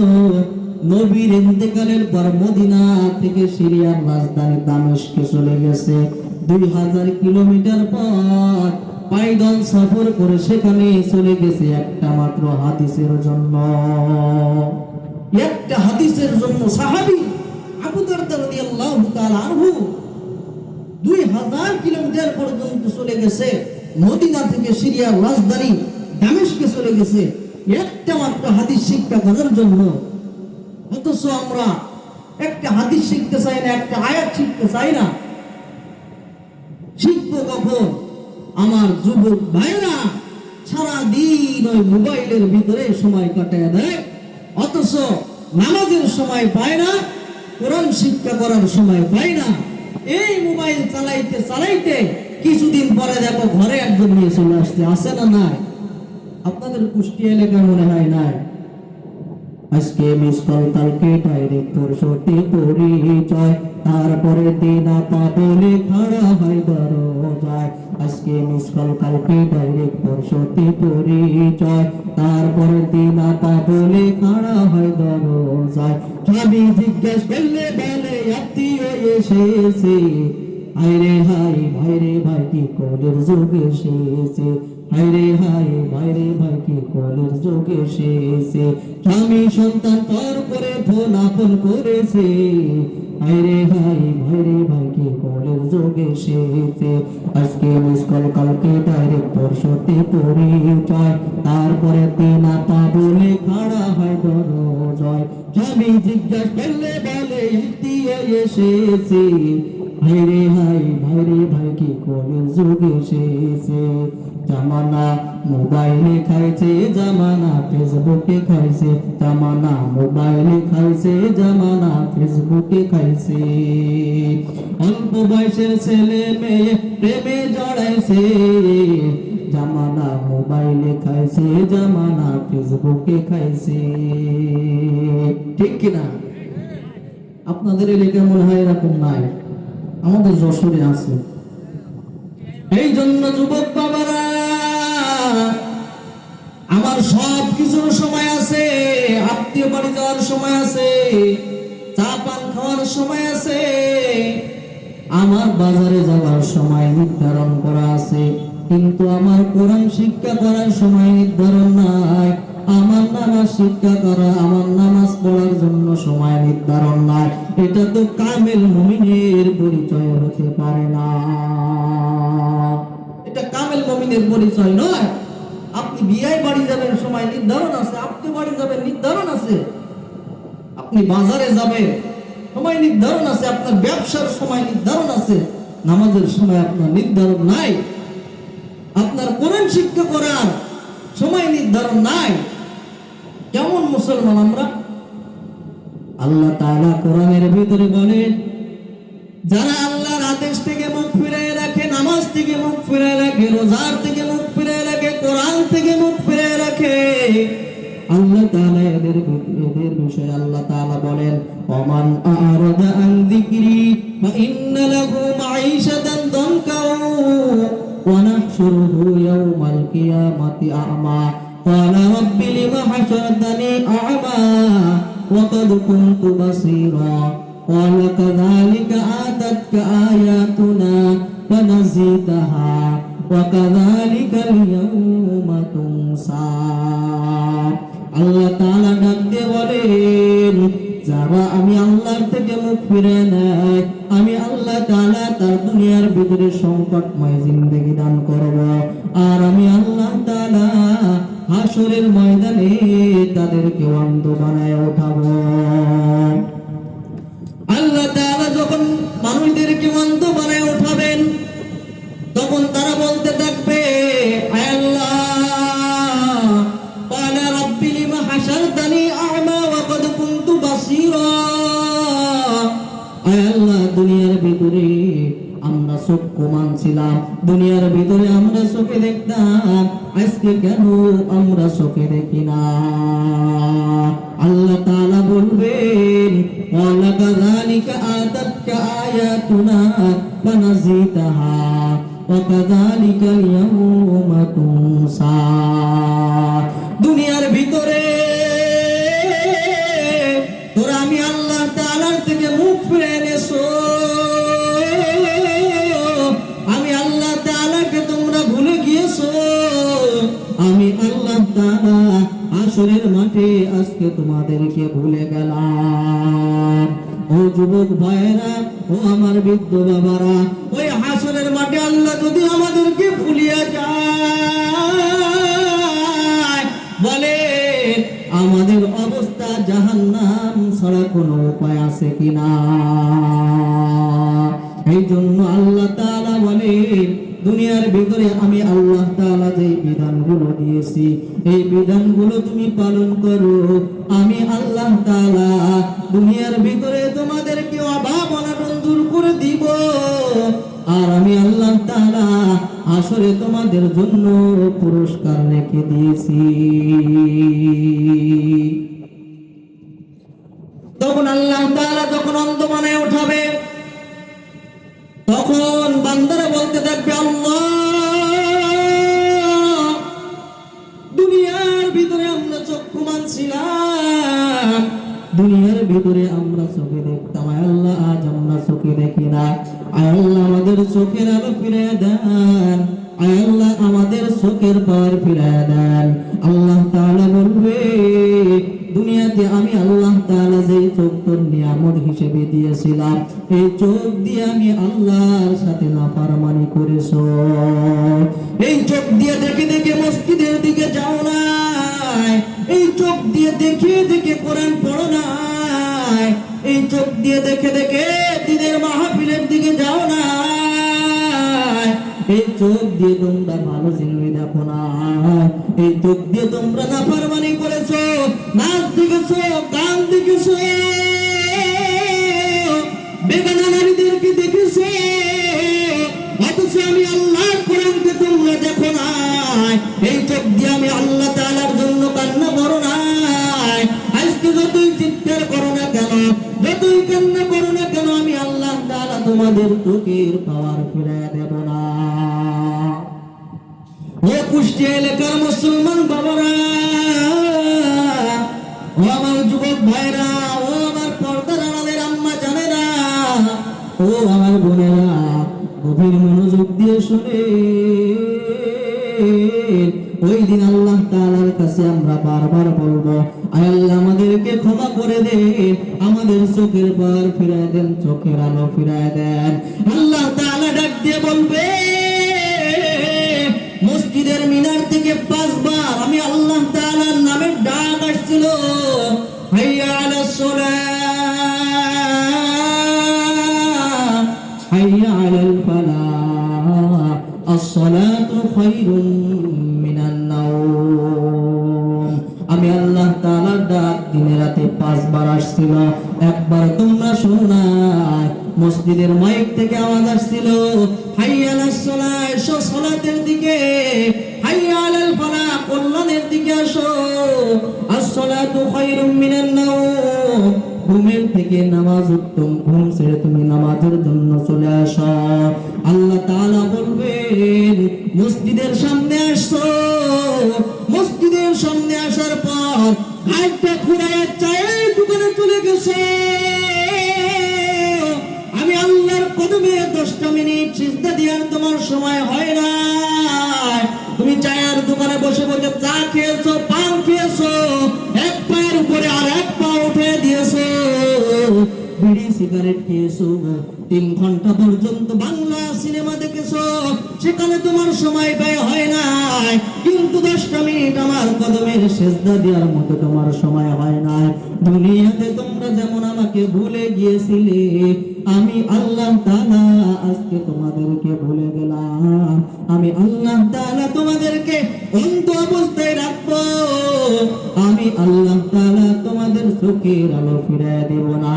নবীর ইন্তেকালের পর মদিনা থেকে সিরিয়ার রাজধানী দামেস্কে চলে গেছে। 2000 কিলোমিটার পথ পায়দল সফর করে সেখানে চলে গেছে একটা মাত্র হাদিসের জন্য। একটা হাদিসের জন্য সাহাবী আবু দারদা রাদিয়াল্লাহু তাআলা আনহু 2000 কিলোমিটার পর্যন্ত চলে গেছে। মদিনা থেকে সিরিয়ার রাজধানী দামেস্কে চলে গেছে একটা মাত্র হাদিস শিক্ষা করার জন্য। অথচ আমরা একটা হাদিস শিখতে চাই না, একটা আয়াত শিখতে চাই না। শিখবো কখন? আমার যুবক ভাইরা সারাদিন ওই মোবাইলের ভিতরে সময় কাটায় দেয়, অথচ নামাজের সময় পায় না, কোরআন শিক্ষা করার সময় পায় না। এই মোবাইল চালাইতে চালাইতে কিছুদিন পরে দেখো ঘরে একজন নিয়ে চলে আসছে, আছে না নাই? আপনাদের কুষ্টিয়া এলাকায় মনে হয় নাই। আজকে মিস কল কালকে ডাইরেক্ট 65 পরিচয়, তারপরে দিন আপা বলে খাড়া হয় দরজায়। আজকে মিস কল কালকে ডাইরেক্ট 65 পরিচয়, তারপরে দিন আপা বলে খাড়া হয় দরজায়। আমি জিজ্ঞেস করলে বলে আত্মীয় এসেছে, হায়রে হাই ভাইরে ভাই কি কলের যুগ এসেছে, হায়রে হাই ভাইরে ভাই কি কলের যুগ এসেছে। স্বামী সন্তান পর করে ফোন আপন করেছে, হায়রে হাই ভাইরে ভাই কি কলের যুগ এসেছে। আজকে মিস কল কালকে ডাইরেক্ট 65 পরিচয়, তারপরে দিন আপা বলে খাড়া হয় দরজায়। স্বামী জিজ্ঞাসা করলে বলে আত্মীয় এসেছে, হায়রে হাই ভাইরে ভাই কি কলের যুগ এসেছে। জামানা মোবাইলে খাইছে, জামানা ফেসবুকে খাইছে, জামানা মোবাইলে খাইছে, জামানা ফেসবুকে খাইছে। অল্প বয়সের ছেলে মেয়ে প্রেমে জড়াইছে, জামানা মোবাইলে খাইছে, জামানা ফেসবুকে খাইছে। ঠিক কিনা? আপনাদের এলাকায় মনে হয় এরকম নাই, আমাদের যশোরে আছে। এই জন্য যুবক বাবারা, আমার সব কিছুর সময় আছে, আত্মীয় বাড়ি যাওয়ার সময় আছে, চা পান খাওয়ার সময় আছে, আমার বাজারে যাওয়ার সময় নির্ধারণ করা আছে, কিন্তু আমার কোরআন শিক্ষা করার সময় নির্ধারণ নাই। আমার নামাজ শিক্ষা করা, আমার নামাজ পড়ার জন্য সময় নির্ধারণ নাই। এটা তো কামেল মুমিনের পরিচয় হতে পারে না, এটা কামেল মুমিনের পরিচয় নয়। আপনি বিয়ে বাড়ি যাবেন সময় নির্ধারণ আছে, আপনি বাড়ি যাবেন নির্ধারণ আছে, আপনি বাজারে যাবেন সময় নির্ধারণ আছে, আপনার ব্যবসার সময় নির্ধারণ আছে, নামাজের সময় আপনার নির্ধারণ নাই, আপনার কোরআন শিক্ষা করার সময় নির্ধারণ নাই। কেমন মুসলমান আমরা? আল্লাহ তাআলা কোরআনের ভিতরে বলেন, যারা আল্লাহর আদেশ থেকে মুখ ফিরিয়ে রাখে, নামাজ থেকে মুখ ফিরিয়ে রাখে, রোজার থেকে মুখ ফিরিয়ে রাখে, কোরআন থেকে মুখ ফিরিয়ে রাখে, আল্লাহ তাআলা এদের বিষয়ে আল্লাহ তাআলা বলেন, ওমান আরাদা আন যিকরি ফা ইন্না লাহু মাঈশাতান দানকা ওয়া নাহশুরুহু ইয়াওমাল কিয়ামাতি আ'মা ক্বালা রাব্বি লিমা হাশারতানি আ'মা ওয়া ক্বাদ কুনতু বাসীরা ক্বালা কাযালিকা আতাতকা আয়াতুনা ফানাসিতাহা ওয়া কাযালিকাল ইয়াওমা তুনসা। আল্লাহ তাআলা ডাক দিয়ে বলেন, যারা আমি আল্লাহর থেকে মুখ ফিরে নেয়, আমি আল্লাহ তাআলা তার দুনিয়ার ভিতরে সংকটময় জিন্দেগি দান করব, আর আমি আল্লাহ তাআলা হাসরের ময়দানে তাদেরকে অন্ধ বানায় ওঠাবো। আল্লাহ তাআলা যখন মানুষদেরকে অন্ধ বানায় ওঠাবেন, তখন তারা বলতে থাকবে, আয় আল্লাহ, ক্বালা রাব্বি লিমা হাশারতানি আ'মা ওয়া ক্বাদ কুনতু বাসীরা। আয় আল্লাহ, দুনিয়ার ভিতরে আমরা চক্ষুমান ছিলাম, দুনিয়ার ভিতরে আমরা চোখে দেখতাম, আজকে কেন আমরা চোখে দেখি না? আল্লাহ তাআলা বলবেন, ক্বালা কাযালিকা আতাতকা আয়াতুনা ফানাসিতাহা ওয়া কাযালিকাল ইয়াওমা তুনসা। দুনিয়ার ভিতরে তোরা আমি আল্লাহ তাআলার থেকে মুখ ফিরে এনেছো, আমি আল্লাহ তাআলাকে তোমরা ভুলে গিয়েছো, আমি আল্লাহ তাআলা হাসরের মাঠে আজকে তোমাদেরকে ভুলে গেলাম। ও যুবক ভাইরা, ও আমার বৃদ্ধ বাবারা, ওই হাসরের মাঠে আল্লাহ যদি আমাদেরকে ভুলিয়া যায়, বলে আমাদের অবস্থা জাহান্নাম ছাড়া কোনো উপায় আছে কিনা? এই জন্য আল্লাহ তাআলা বলে, দুনিয়ার ভিতরে আমি আল্লাহ তাআলা যে বিধানগুলো দিয়েছি, এই বিধানগুলো তুমি পালন করো, আমি আল্লাহ তাআলা দুনিয়ার ভিতরে তোমাদেরকে অভাব অনটন দূর করে দিব, আর আমি আল্লাহ তাআলা আসরে তোমাদের জন্য পুরস্কার রেখে দিয়েছি। তখন আল্লাহ তাআলা যখন অন্ধ বানায় উঠাবে, তখন বান্দারা বলতে থাকবে, আল্লাহ, দুনিয়ার ভিতরে আমরা চক্ষুমান ছিলাম, দুনিয়ার ভিতরে আমরা চোখে দেখতাম, আয় আল্লাহ আজ আমরা চোখে দেখি না, আয় আল্লাহ আমাদের চোখের আলো ফিরে দেন, আয় আল্লাহ আমাদের চোখের পাওয়ার ফিরে দেন। আল্লাহ তাআলা বলবে, দুনিয়াতে আমি আল্লাহ তাআলা যে চোখ তোর নিয়ামত হিসেবে দিয়েছিলাম, এই চোখ দিয়ে আমি আল্লাহর সাথে নাফরমানি করেছো, এই চোখ দিয়ে দেখে দেখে মসজিদের দিকে যাও নাই, এই চোখ দিয়ে দেখে দেখে কোরআন পড়ো নাই, এই চোখ দিয়ে দেখে দেখে দিনের মাহফিলের দিকে যাও নাই, এই চোখ দিয়ে তোমরা ভালো জিনিস দেখো না, এই চোখ দিয়ে তোমরা নাফরমানি করেছো, নাচ দেখেছো, গান দেখেছো, বেগানা নারীদেরকে দেখেছো, অথচ আমি আল্লাহর কোরআনকে তোমরা দেখো নাই, এই চোখ দিয়ে আমি আল্লাহ তাআলার জন্য কান্না করো নাই। আজকে যতই চিৎকার করো না কেন, যতই কান্না করো না কেন, আমি আল্লাহ তাআলা তোমাদের চোখের পাওয়ার ফিরে দেব না। ও কুষ্টিয়া এলাকার মুসলমান বাবারা, ও আমার যুবক ভাইরা, ও আমার পর্দার আড়ালের আম্মা জানেরা, ও আমার বোনেরা, গভীর মনোযোগ দিয়ে শুনে, ওই দিন আল্লাহ তাআলার কাছে আমরা বারবার বলবো, আয় আল্লাহ আমাদেরকে ক্ষমা করে দেন, আমাদের চোখের পাওয়ার ফিরায় দেন, চোখের আলো ফিরায় দেন। আল্লাহ তাআলা ডাক দিয়ে বলবে, মসজিদের মিনার থেকে 5 বার আমি আল্লাহ তাআলার নামের ডাক আসছিল, হাইয়া আলাস সালাহ, হাইয়া আলাল ফালাহ, আস-সালাতু খায়রুম মিনান নাওম। আমি আল্লাহ তাআলার ডাক দিনে রাতে 5 বার আসছিল, একবার তোমরা শোনো না, মসজিদের মাইক থেকে আওয়াজ আসছিল, হাইয়া আলাস সালাহ, এসো সালাতের দিকে, হাইয়া আলাল ফালাহ, কল্যাণের দিকে আসো, আস-সালাতু খায়রুম মিনান নাওম, ঘুমের থেকে নামাজ উত্তম, ঘুম ছেড়ে তুমি নামাজের জন্য চলে আসো। আল্লাহ তাআলা বলবেন, মসজিদের সামনে আসো, মসজিদের সামনে আসার পর ঘাটটা ঘুরায় চায়ের দোকানে চলে গেছে, আমি আল্লাহর কদমে 10টা মিনিট সিজদা দেওয়ার তোমার সময় হয় না, তুমি চায়ের দোকানে বসে বসে চা খেয়েছো, পান খেয়েছো, এক পায়ের উপরে আর এক পা উঠে দিয়েছো, বিড়ি সিগারেট খেয়েছো, 3 ঘন্টা পর্যন্ত বাংলা সিনেমা দেখেছো, সেখানে তোমার সময় ব্যয় হয় নাই, কিন্তু 10টা মিনিট আমার কদমের সিজদা দেওয়ার মতো তোমার সময় হয় নাই। দুনিয়াতে তোমরা যেমন আমাকে ভুলে গিয়েছিলে, আমি আল্লাহ তাআলা আজকে তোমাদেরকে ভুলে গেলাম, আমি আল্লাহ তাআলা তোমাদেরকে অন্ধ অবস্থায় রাখবো, আমি আল্লাহ তাআলা তোমাদের চোখের আলো ফিরে দেব না।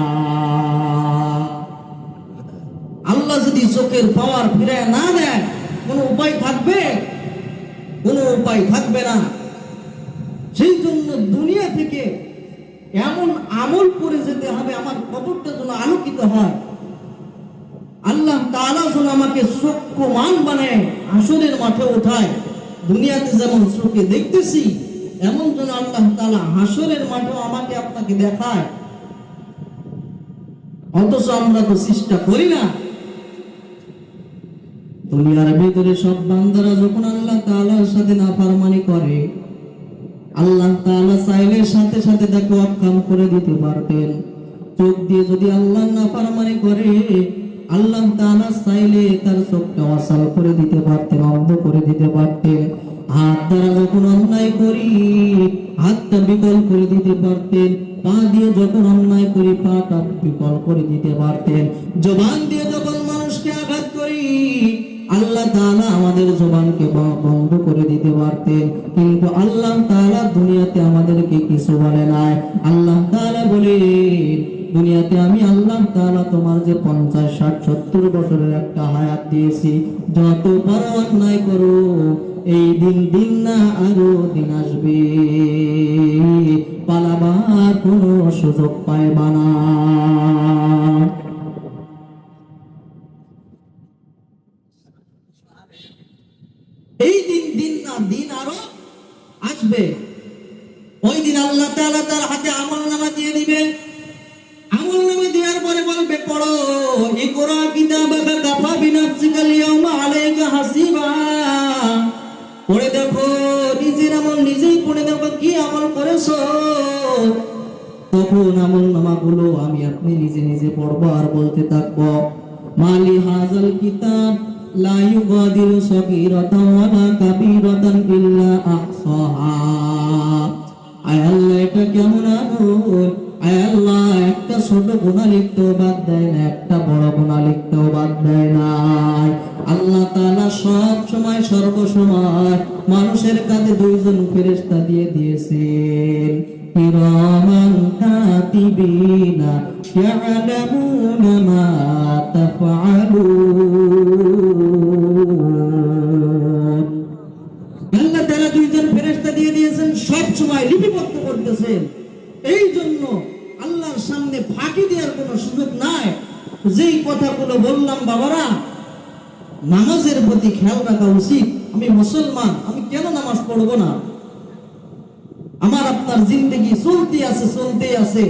আল্লাহ যদি চোখের পাওয়ার ফিরে না দেয়, কোনো উপায় থাকবে? কোনো উপায় থাকবে না। সেই জন্য দুনিয়া থেকে এমন আমল করে যেতে হবে আমার কবরটা যেন আলোকিত হয়, আল্লাহ তাআলা যেন আমাকে চক্ষুমান বানায় হাসরের মাঠে ওঠায়। দুনিয়াতে যেমন চোখে দেখতেছি, এমন যেন আল্লাহ তাআলা হাসরের মাঠেও আমাকে আপনাকে দেখায়। অথচ আমরা তো চেষ্টা করি না। দুনিয়ার ভিতরে সব বান্দারা যখন আল্লাহ তাআলার সাথে নাফরমানি করে, আল্লাহ তাআলা চাইলে সাথে সাথে তাকে অক্ষম করে দিতে পারতেন। চোখ দিয়ে যদি আল্লাহ নাফরমানি করে, আল্লাহ তাআলা চাইলে তার চোখটা অসাল করে দিতে পারতেন, অন্ধ করে দিতে পারতেন। হাত দ্বারা যখন অন্যায় করি, হাতটা বিকল করে দিতে পারতেন। পা দিয়ে যখন অন্যায় করি, পাটা বিকল করে দিতে পারতেন। জবান দিয়ে যখন মানুষকে আঘাত করি, আল্লাহ তাআলা আমাদের জবানকে বন্ধ করে দিতে পারতেন, কিন্তু আল্লাহ তাআলা দুনিয়াতে আমাদেরকে কিছু বলে নাই। আল্লাহ তাআলা বলে, দুনিয়াতে আমি আল্লাহ তাআলা তোমার যে 50, 60, 70 বছরের একটা হায়াত দিয়েছি, যত বড় অন্যায় করো, এই দিন না আরো দিন আসবে, পালাবার কোনো সুযোগ পাইবা না। এই দিন না, দিন আরো আসবে। ওই দিন আল্লাহ তাআলা তার হাতে আমলনামা দিয়ে দিবে। আমলনামা দেওয়ার পরে বলবে, পড়ো, ইকরা কিতাবাকা কাফা বিনাফসিকাল ইয়াউমা আলাইকা হাসিবা। পড়ে দেখো, নিজের আমল নিজেই পড়ে দেখো, কি আমল করেছো। তখন আমলনামাগুলো আমি আপনি নিজে নিজে পড়বো আর বলতে থাকবো, মালি হাযাল কিতাব লা ইউগাদিরু সগীরাতান ওয়ালা কাবীরাতান ইল্লা আহসাহা। আয় আল্লাহ, এটা কেমন আমল? আয় আল্লাহ, একটা ছোট গুনাহ লিখতেও বাদ দেয় না, একটা বড় গুনাহ লিখতেও বাদ দেয় না। আল্লাহ তাআলা সব সময় সর্বসময় মানুষের কাছে দুইজন ফেরেশতা দিয়ে দিয়েছেন, কিরামান কাতিবিনা ইয়ালামুনা মা তাফআলুন। আল্লাহ তাআলা দুইজন ফেরেশতা দিয়ে দিয়েছেন, সব সময় লিপিবদ্ধ করতেছেন। এই জন্য আল্লাহর সামনে ফাঁকি দেওয়ার কোনো সুযোগ নাই। যেই কথাগুলো বললাম বাবারা, নামাজের প্রতি খেয়াল রাখা উচিত। আমি মুসলমান, আমি কেন নামাজ পড়বো না? আমার আপনার জিন্দেগি চলতেই আছে।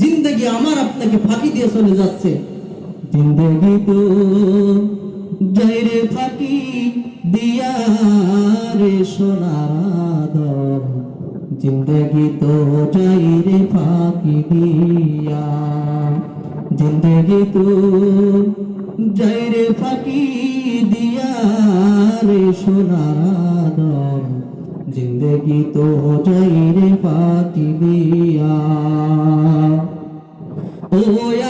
জিন্দেগি আমার আপনাকে ফাঁকি দিয়ে চলে যাচ্ছে। জিন্দেগি তো যাইরে ফাঁকি দিয়া রে সোনার আদম, জিন্দেগি তো যাইরে ফাঁকি দিয়া, জিন্দেগি তো যাইরে ফাঁকি দিয়া রে সোনার আদম, জিন্দেগি তো যাইরে ফাঁকি দিয়া। ও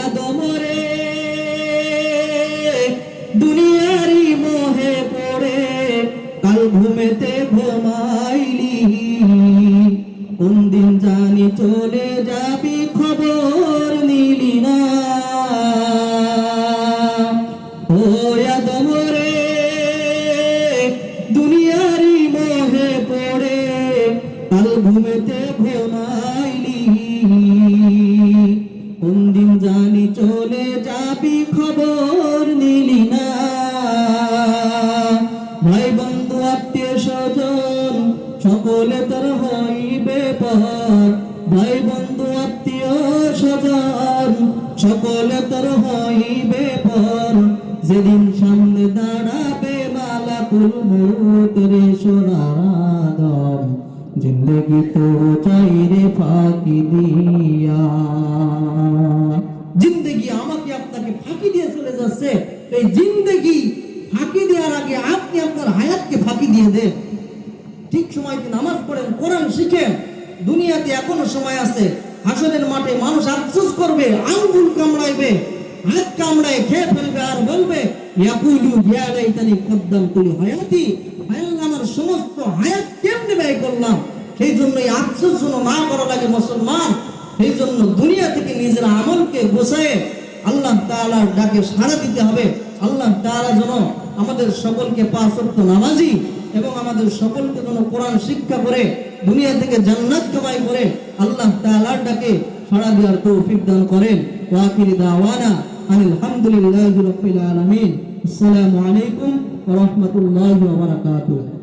আদম রে, দুনিয়ারি মোহে পড়ে কাল ঘুমেতে ঘুমাইলি, কোন দিন জানি চলে যাবি খবর নিলি না। ও আদম রে, দুনিয়ারি মোহে পড়ে কাল ঘুমেতে ঘুমাইলি, কোন দিন জানি চলে যাবি খবর নিলি না। ভাই বন্ধু আত্মীয় স্বজন সকলে তোর হইবে পর, ভাই বন্ধু আত্মীয় স্বজন সকলে তোর হইবে পর, যেদিন সামনে দাঁড়াবে মালাকুল মউত রে সোনার আদম, জিন্দেগি তো চাইরে ফাঁকি দিয়া। জিন্দেগি আমাকে আপনাকে ফাঁকি দিয়ে চলে যাচ্ছে। এই জিন্দেগি ফাঁকি দেওয়ার আগে আপনি আপনার হায়াতকে ফাঁকি দিয়ে দেন। ঠিক সময়তে নামাজ পড়েন, কোরআন শিখেন। দুনিয়াতে এখনো সময় আছে। হাসরের মাঠে মানুষ আফসোস করবে, আঙ্গুল কামড়াইবে, হাত কামড়ায় খেয়ে ফেলবে আর বলবে, ইয়াকুলু ইয়া লাইতানি কদ্দামতু লিহায়াতি, হায় আল্লাহ, আমার সমস্ত হায়াত কেমনে ব্যয় করলাম। সেই জন্যই আফসোস যেন না করা লাগে মুসলমান। সেই জন্য দুনিয়া থেকে নিজের আমলকে গোছায় আল্লাহ তাআলার ডাকে সাড়া দিতে হবে। আল্লাহ তাআলা যেন আমাদের সকলকে পাঁচ ওয়াক্ত নামাজি এবং আমাদের সকলকে যেন কোরআন শিক্ষা করে দুনিয়া থেকে জান্নাত কামাই করে আল্লাহ তাআলার ডাকে সাড়া দেওয়ার তৌফিক দান করেন। ওয়া আখিরি দাওয়ানা আনিল হামদুলিল্লাহি রাব্বিল আলামিন। আসসালামু আলাইকুম ওয়া রাহমাতুল্লাহি ওয়া বারাকাতুহু।